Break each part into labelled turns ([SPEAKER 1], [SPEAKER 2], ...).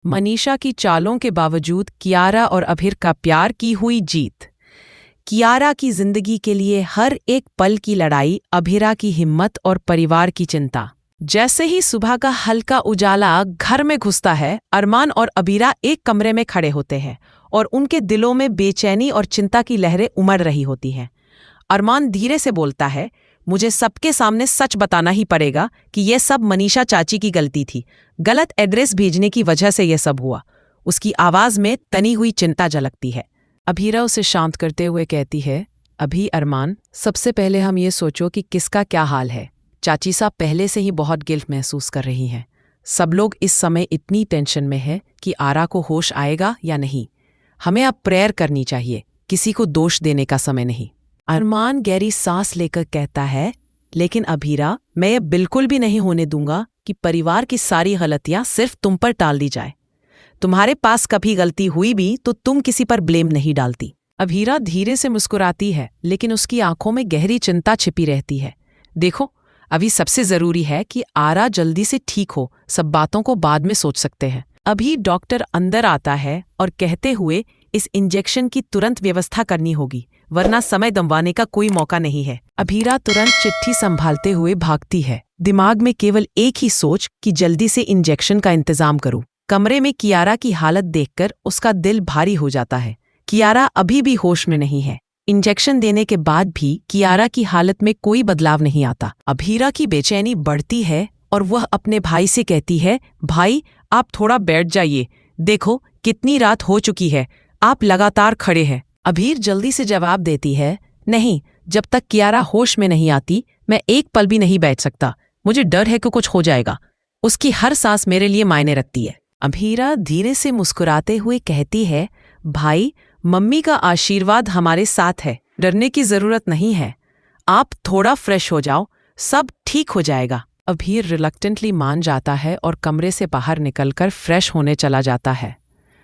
[SPEAKER 1] मनीषा की चालों के बावजूद कियारा और अभिर का प्यार की हुई जीत। कियारा की जिंदगी के लिए हर एक पल की लड़ाई, अभिरा की हिम्मत और परिवार की चिंता। जैसे ही सुबह का हल्का उजाला घर में घुसता है, अरमान और अबीरा एक कमरे में खड़े होते हैं और उनके दिलों में बेचैनी और चिंता की लहरें उमड़ रही होती हैं। अरमान धीरे से बोलता है, मुझे सबके सामने सच बताना ही पड़ेगा कि यह सब मनीषा चाची की गलती थी। गलत एड्रेस भेजने की वजह से यह सब हुआ। उसकी आवाज में तनी हुई चिंता झलकती है। अभीरा उसे शांत करते हुए कहती है, अभी अरमान, सबसे पहले हम ये सोचो कि किसका क्या हाल है। चाची साहब पहले से ही बहुत गिल्ट महसूस कर रही हैं। सब लोग इस समय इतनी टेंशन में है कि आरा को होश आएगा या नहीं। हमें अब प्रेयर करनी चाहिए, किसी को दोष देने का समय नहीं। अरमान गहरी सांस लेकर कहता है, लेकिन अभीरा, मैं ये बिल्कुल भी नहीं होने दूंगा कि परिवार की सारी गलतियां सिर्फ तुम पर टाल दी जाए। तुम्हारे पास कभी गलती हुई भी तो तुम किसी पर ब्लेम नहीं डालती। अभीरा धीरे से मुस्कुराती है, लेकिन उसकी आंखों में गहरी चिंता छिपी रहती है। देखो, अभी सबसे जरूरी है कि आरा जल्दी से ठीक हो। सब बातों को बाद में सोच सकते हैं। अभी डॉक्टर अंदर आता है और कहते हुए, इस इंजेक्शन की तुरंत व्यवस्था करनी होगी, वरना समय गंवाने का कोई मौका नहीं है। अभीरा तुरंत चिट्ठी संभालते हुए भागती है, दिमाग में केवल एक ही सोच कि जल्दी से इंजेक्शन का इंतजाम करूं। कमरे में कियारा की हालत देखकर उसका दिल भारी हो जाता है। कियारा अभी भी होश में नहीं है। इंजेक्शन देने के बाद भी कियारा की हालत में कोई बदलाव नहीं आता। अभीरा की बेचैनी बढ़ती है और वह अपने भाई से कहती है, भाई, आप थोड़ा बैठ जाइए। देखो कितनी रात हो चुकी है, आप लगातार खड़े हैं। अभीर जल्दी से जवाब देती है, नहीं, जब तक कियारा होश में नहीं आती मैं एक पल भी नहीं बैठ सकता। मुझे डर है कि कुछ हो जाएगा। उसकी हर सांस मेरे लिए मायने रखती है। अभीरा धीरे से मुस्कुराते हुए कहती है, भाई, मम्मी का आशीर्वाद हमारे साथ है, डरने की जरूरत नहीं है। आप थोड़ा फ्रेश हो जाओ, सब ठीक हो जाएगा। अभीर रिलक्टेंटली मान जाता है और कमरे से बाहर निकलकर फ्रेश होने चला जाता है।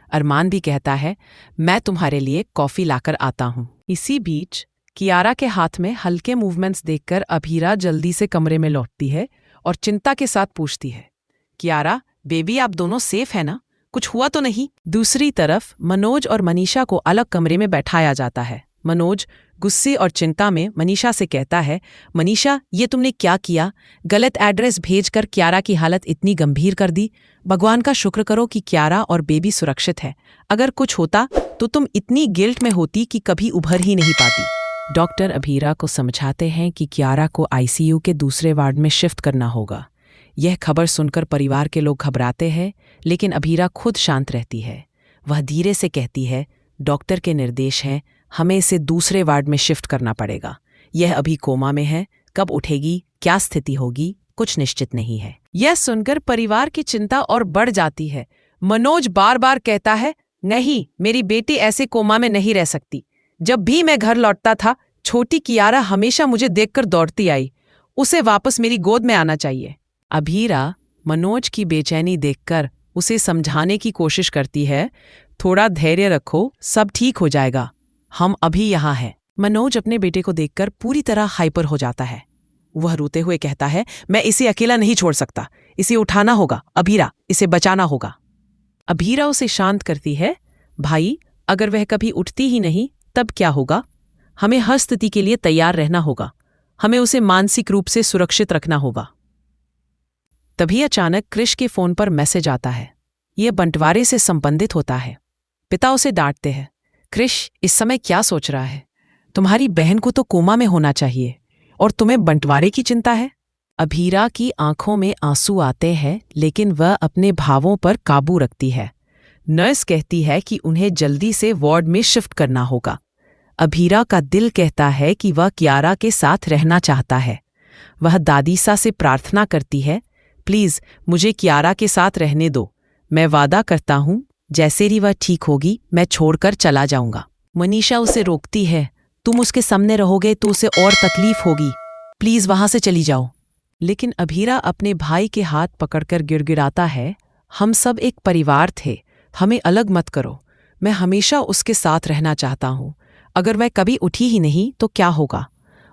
[SPEAKER 1] अरमान भी कहता है, मैं तुम्हारे लिए कॉफी लाकर आता हूँ। इसी बीच कियारा के हाथ में हल्के मूवमेंट्स देखकर अभीरा जल्दी से कमरे में लौटती है और चिंता के साथ पूछती है, कियारा, बेबी, आप दोनों सेफ है ना? कुछ हुआ तो नहीं? दूसरी तरफ मनोज और मनीषा को अलग कमरे में बैठाया जाता है। मनोज गुस्से और चिंता में मनीषा से कहता है, मनीषा, ये तुमने क्या किया? गलत एड्रेस भेजकर कियारा की हालत इतनी गंभीर कर दी। भगवान का शुक्र करो कि कियारा और बेबी सुरक्षित है। अगर कुछ होता तो तुम इतनी गिल्ट में होती कि कभी उभर ही नहीं पाती। डॉक्टर अभीरा को समझाते हैं कि कियारा को आईसीयू के दूसरे वार्ड में शिफ्ट करना होगा। यह खबर सुनकर परिवार के लोग घबराते हैं, लेकिन अभीरा खुद शांत रहती है। वह धीरे से कहती है, डॉक्टर के निर्देश हैं, हमें इसे दूसरे वार्ड में शिफ्ट करना पड़ेगा। यह अभी कोमा में है, कब उठेगी, क्या स्थिति होगी, कुछ निश्चित नहीं है। यह सुनकर परिवार की चिंता और बढ़ जाती है। मनोज बार बार कहता है, नहीं, मेरी बेटी ऐसे कोमा में नहीं रह सकती। जब भी मैं घर लौटता था, छोटी कियारा हमेशा मुझे देखकर दौड़ती आई। उसे वापस मेरी गोद में आना चाहिए। अभीरा मनोज की बेचैनी देखकर उसे समझाने की कोशिश करती है, थोड़ा धैर्य रखो, सब ठीक हो जाएगा, हम अभी यहाँ हैं। मनोज अपने बेटे को देखकर पूरी तरह हाइपर हो जाता है। वह रोते हुए कहता है, मैं इसे अकेला नहीं छोड़ सकता, इसे उठाना होगा। अभीरा, इसे बचाना होगा। अभीरा उसे शांत करती है, भाई, अगर वह कभी उठती ही नहीं तब क्या होगा? हमें हर स्थिति के लिए तैयार रहना होगा। हमें उसे मानसिक रूप से सुरक्षित रखना होगा। तभी अचानक क्रिश के फोन पर मैसेज आता है। यह बंटवारे से संबंधित होता है। पिता उसे डांटते हैं, क्रिश, इस समय क्या सोच रहा है? तुम्हारी बहन को तो कोमा में होना चाहिए और तुम्हें बंटवारे की चिंता है। अभीरा की आंखों में आंसू आते हैं, लेकिन वह अपने भावों पर काबू रखती है। नर्स कहती है कि उन्हें जल्दी से वार्ड में शिफ्ट करना होगा। अभीरा का दिल कहता है कि वह कियारा के साथ रहना चाहता है। वह दादीसा से प्रार्थना करती है, प्लीज मुझे कियारा के साथ रहने दो। मैं वादा करता हूं, जैसे ही वह ठीक होगी मैं छोड़कर चला जाऊंगा। मनीषा उसे रोकती है, तुम उसके सामने रहोगे तो उसे और तकलीफ होगी, प्लीज वहां से चली जाओ। लेकिन अभीरा अपने भाई के हाथ पकड़कर गिड़गिड़ाता है, हम सब एक परिवार थे, हमें अलग मत करो। मैं हमेशा उसके साथ रहना चाहता हूं। अगर वह कभी उठी ही नहीं तो क्या होगा?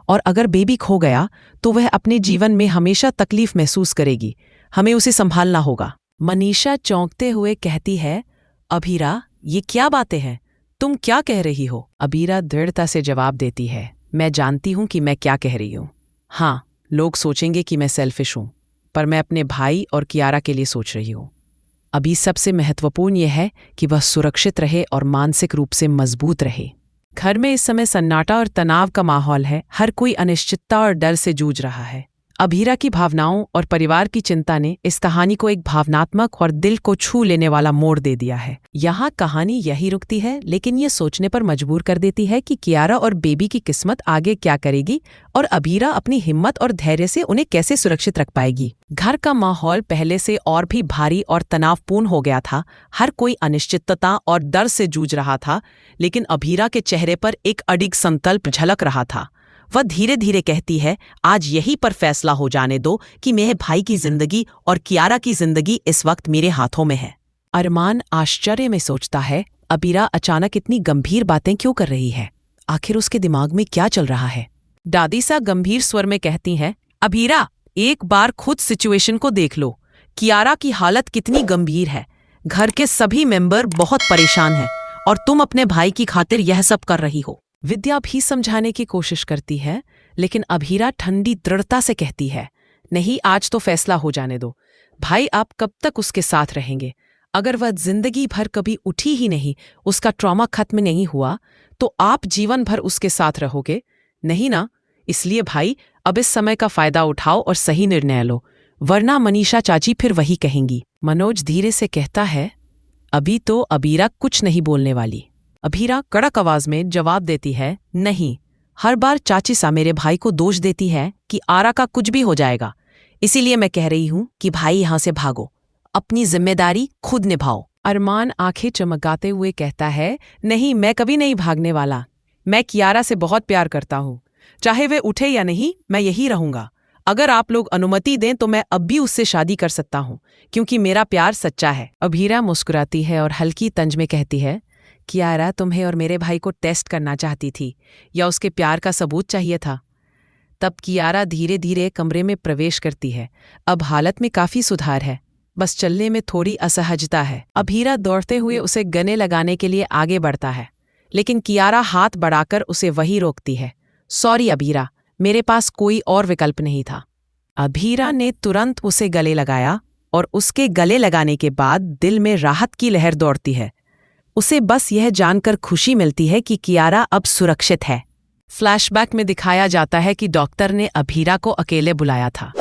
[SPEAKER 1] और अगर बेबी खो गया तो वह अपने जीवन में हमेशा तकलीफ महसूस करेगी। हमें उसे संभालना होगा। मनीषा चौंकते हुए कहती है, अभीरा, ये क्या बातें हैं? तुम क्या कह रही हो? अभीरा दृढ़ता से जवाब देती है, मैं जानती हूं कि मैं क्या कह रही हूं। हाँ, लोग सोचेंगे कि मैं सेल्फिश हूं, पर मैं अपने भाई और कियारा के लिए सोच रही हूं। अभी सबसे महत्वपूर्ण यह है कि वह सुरक्षित रहे और मानसिक रूप से मजबूत रहे। घर में इस समय सन्नाटा और तनाव का माहौल है। हर कोई अनिश्चितता और डर से जूझ रहा है। अभीरा की भावनाओं और परिवार की चिंता ने इस कहानी को एक भावनात्मक और दिल को छू लेने वाला मोड़ दे दिया है। यहाँ कहानी यही रुकती है, लेकिन ये सोचने पर मजबूर कर देती है कि कियारा और बेबी की किस्मत आगे क्या करेगी और अभीरा अपनी हिम्मत और धैर्य से उन्हें कैसे सुरक्षित रख पाएगी। घर का माहौल पहले से और भी भारी और तनावपूर्ण हो गया था। हर कोई अनिश्चितता और डर से जूझ रहा था, लेकिन अभीरा के चेहरे पर एक अडिग संकल्प झलक रहा था। वह धीरे धीरे कहती है, आज यहीं पर फैसला हो जाने दो कि मेरे भाई की जिंदगी और कियारा की जिंदगी इस वक्त मेरे हाथों में है। अरमान आश्चर्य में सोचता है, अभीरा अचानक इतनी गंभीर बातें क्यों कर रही है? आखिर उसके दिमाग में क्या चल रहा है? दादीसा गंभीर स्वर में कहती हैं, अभीरा, एक बार खुद सिचुएशन को देख लो। कियारा की हालत कितनी गंभीर है। घर के सभी मेंबर बहुत परेशान हैं और तुम अपने भाई की खातिर यह सब कर रही हो। विद्या भी समझाने की कोशिश करती है, लेकिन अभीरा ठंडी दृढ़ता से कहती है, नहीं, आज तो फैसला हो जाने दो। भाई आप कब तक उसके साथ रहेंगे? अगर वह जिंदगी भर कभी उठी ही नहीं, उसका ट्रॉमा खत्म नहीं हुआ, तो आप जीवन भर उसके साथ रहोगे? नहीं ना। इसलिए भाई, अब इस समय का फायदा उठाओ और सही निर्णय लो, वरना मनीषा चाची फिर वही कहेंगी। मनोज धीरे से कहता है, अभी तो अभीरा कुछ नहीं बोलने वाली। अभीरा कड़क आवाज में जवाब देती है, नहीं, हर बार चाची सा मेरे भाई को दोष देती है कि आरा का कुछ भी हो जाएगा। इसीलिए मैं कह रही हूं कि भाई यहां से भागो, अपनी जिम्मेदारी खुद निभाओ। अरमान आंखें चमकाते हुए कहता है, नहीं, मैं कभी नहीं भागने वाला। मैं कियारा से बहुत प्यार करता हूं। चाहे वे उठे या नहीं, मैं यही रहूंगा। अगर आप लोग अनुमति दें तो मैं अब भी उससे शादी कर सकता हूं, क्योंकि मेरा प्यार सच्चा है। अभीरा मुस्कुराती है और हल्की तंज में कहती है, कियारा तुम्हें और मेरे भाई को टेस्ट करना चाहती थी या उसके प्यार का सबूत चाहिए था? तब कियारा धीरे धीरे कमरे में प्रवेश करती है। अब हालत में काफी सुधार है, बस चलने में थोड़ी असहजता है। अभीरा दौड़ते हुए उसे गले लगाने के लिए आगे बढ़ता है, लेकिन कियारा हाथ बढ़ाकर उसे वहीं रोकती है। सॉरी अभीरा, मेरे पास कोई और विकल्प नहीं था। अभीरा ने तुरंत उसे गले लगाया और उसके गले लगाने के बाद दिल में राहत की लहर दौड़ती है। उसे बस यह जानकर खुशी मिलती है कि कियारा अब सुरक्षित है। फ्लैशबैक में दिखाया जाता है कि डॉक्टर ने अभीरा को अकेले बुलाया था।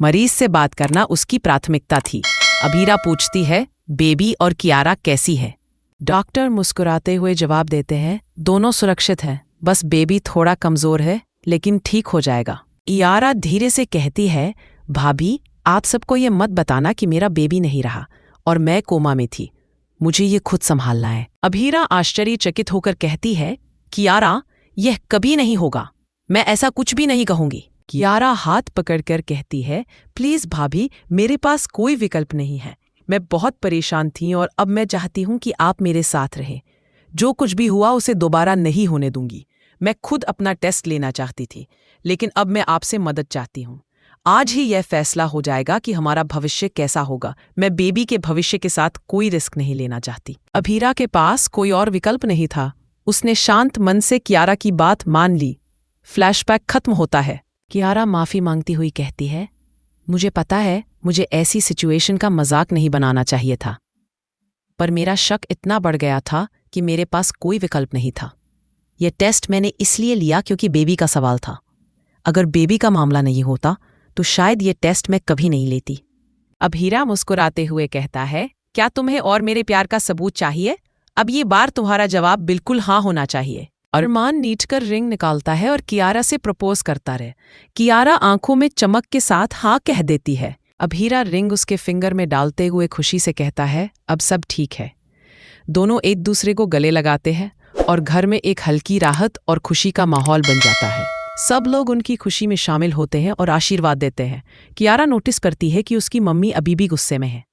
[SPEAKER 1] मरीज से बात करना उसकी प्राथमिकता थी। अभीरा पूछती है, बेबी और कियारा कैसी है? डॉक्टर मुस्कुराते हुए जवाब देते हैं, दोनों सुरक्षित हैं, बस बेबी थोड़ा कमजोर है, लेकिन ठीक हो जाएगा। कियारा धीरे से कहती है, भाभी, आप सबको ये मत बताना कि मेरा बेबी नहीं रहा और मैं कोमा में थी। मुझे ये खुद संभालना है। अभीरा आश्चर्यचकित होकर कहती है, कियारा, यह कभी नहीं होगा। मैं ऐसा कुछ भी नहीं कहूंगी। कियारा हाथ पकड़कर कहती है, प्लीज भाभी, मेरे पास कोई विकल्प नहीं है। मैं बहुत परेशान थी और अब मैं चाहती हूं कि आप मेरे साथ रहें। जो कुछ भी हुआ उसे दोबारा नहीं होने दूंगी। मैं खुद अपना टेस्ट लेना चाहती थी, लेकिन अब मैं आपसे मदद चाहती हूँ। आज ही यह फैसला हो जाएगा कि हमारा भविष्य कैसा होगा। मैं बेबी के भविष्य के साथ कोई रिस्क नहीं लेना चाहती। अभीरा के पास कोई और विकल्प नहीं था। उसने शांत मन से कियारा की बात मान ली। फ्लैशबैक खत्म होता है। कियारा माफी मांगती हुई कहती है, मुझे पता है, मुझे ऐसी सिचुएशन का मजाक नहीं बनाना चाहिए था, पर मेरा शक इतना बढ़ गया था कि मेरे पास कोई विकल्प नहीं था। यह टेस्ट मैंने इसलिए लिया क्योंकि बेबी का सवाल था। अगर बेबी का मामला नहीं होता तो शायद ये टेस्ट मैं कभी नहीं लेती। अभीरा मुस्कुराते हुए कहता है, क्या तुम्हें और मेरे प्यार का सबूत चाहिए? अब ये बार तुम्हारा जवाब बिल्कुल हाँ होना चाहिए। अरमान नीचकर रिंग निकालता है और कियारा से प्रपोज करता रहे। कियारा आंखों में चमक के साथ हाँ कह देती है। अभीरा रिंग उसके फिंगर में डालते हुए खुशी से कहता है, अब सब ठीक है। दोनों एक दूसरे को गले लगाते हैं और घर में एक हल्की राहत और खुशी का माहौल बन जाता है। सब लोग उनकी खुशी में शामिल होते हैं और आशीर्वाद देते हैं। कियारा नोटिस करती है कि उसकी मम्मी अभी भी गुस्से में है।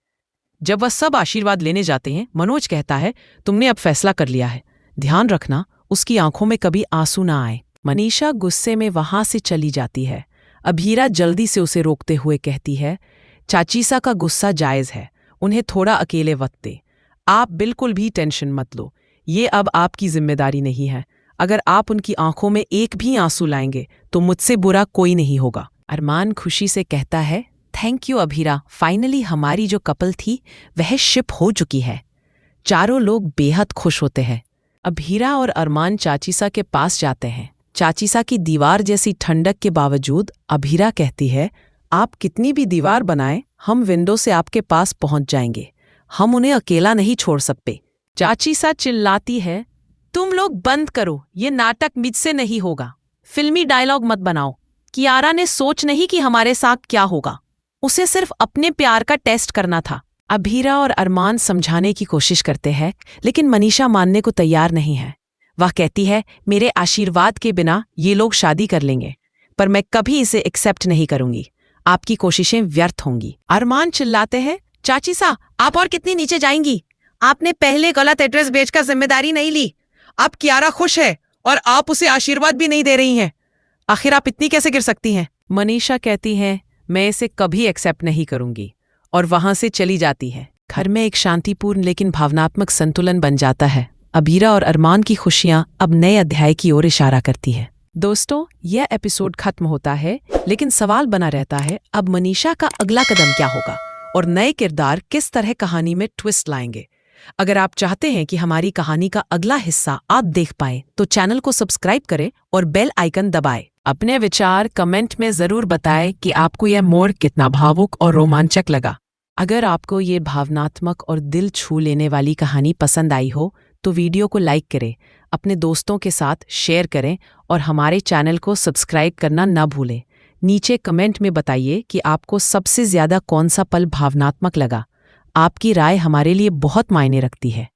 [SPEAKER 1] जब वह सब आशीर्वाद लेने जाते हैं, मनोज कहता है, तुमने अब फैसला कर लिया है, ध्यान रखना उसकी आंखों में कभी आंसू ना आए। मनीषा गुस्से में वहां से चली जाती है। अभीरा जल्दी से उसे रोकते हुए कहती है, चाचीसा का गुस्सा जायज है, उन्हें थोड़ा अकेले वक्त दे। आप बिल्कुल भी टेंशन मत लो, ये अब आपकी जिम्मेदारी नहीं है। अगर आप उनकी आंखों में एक भी आंसू लाएंगे तो मुझसे बुरा कोई नहीं होगा। अरमान खुशी से कहता है, थैंक यू अभीरा, फाइनली हमारी जो कपल थी वह शिप हो चुकी है। चारों लोग बेहद खुश होते हैं। अभीरा और अरमान चाचीसा के पास जाते हैं। चाचीसा की दीवार जैसी ठंडक के बावजूद अभीरा कहती है, आप कितनी भी दीवार बनाएं, हम विंडो से आपके पास पहुंच जाएंगे। हम उन्हें अकेला नहीं छोड़ सकते। चाचीसा चिल्लाती है, तुम लोग बंद करो, ये नाटक मुझसे नहीं होगा। फिल्मी डायलॉग मत बनाओ। कियारा ने सोच नहीं कि हमारे साथ क्या होगा। उसे सिर्फ अपने प्यार का टेस्ट करना था। अभीरा और अरमान समझाने की कोशिश करते हैं, लेकिन मनीषा मानने को तैयार नहीं है। वह कहती है, मेरे आशीर्वाद के बिना ये लोग शादी कर लेंगे, पर मैं कभी इसे एक्सेप्ट नहीं करूंगी। आपकी कोशिशें व्यर्थ होंगी। अरमान चिल्लाते हैं, चाचीसा आप और कितनी नीचे जाएंगी? आपने पहले गलत एड्रेस भेजकर जिम्मेदारी नहीं ली। अब कियारा खुश है और आप उसे आशीर्वाद भी नहीं दे रही हैं। आखिर आप इतनी कैसे गिर सकती हैं? मनीषा कहती है, मैं इसे कभी एक्सेप्ट नहीं करूंगी, और वहां से चली जाती है। घर में एक शांतिपूर्ण लेकिन भावनात्मक संतुलन बन जाता है। अभीरा और अरमान की खुशियां अब नए अध्याय की ओर इशारा करती है। दोस्तों, यह एपिसोड खत्म होता है, लेकिन सवाल बना रहता है, अब मनीषा का अगला कदम क्या होगा और नए किरदार किस तरह कहानी में ट्विस्ट लाएंगे। अगर आप चाहते हैं कि हमारी कहानी का अगला हिस्सा आप देख पाएं, तो चैनल को सब्सक्राइब करें और बेल आइकन दबाएं। अपने विचार कमेंट में जरूर बताएं कि आपको यह मोड़ कितना भावुक और रोमांचक लगा। अगर आपको ये भावनात्मक और दिल छू लेने वाली कहानी पसंद आई हो तो वीडियो को लाइक करें, अपने दोस्तों के साथ शेयर करें और हमारे चैनल को सब्सक्राइब करना न भूलें। नीचे कमेंट में बताइए कि आपको सबसे ज़्यादा कौन सा पल भावनात्मक लगा। आपकी राय हमारे लिए बहुत मायने रखती है।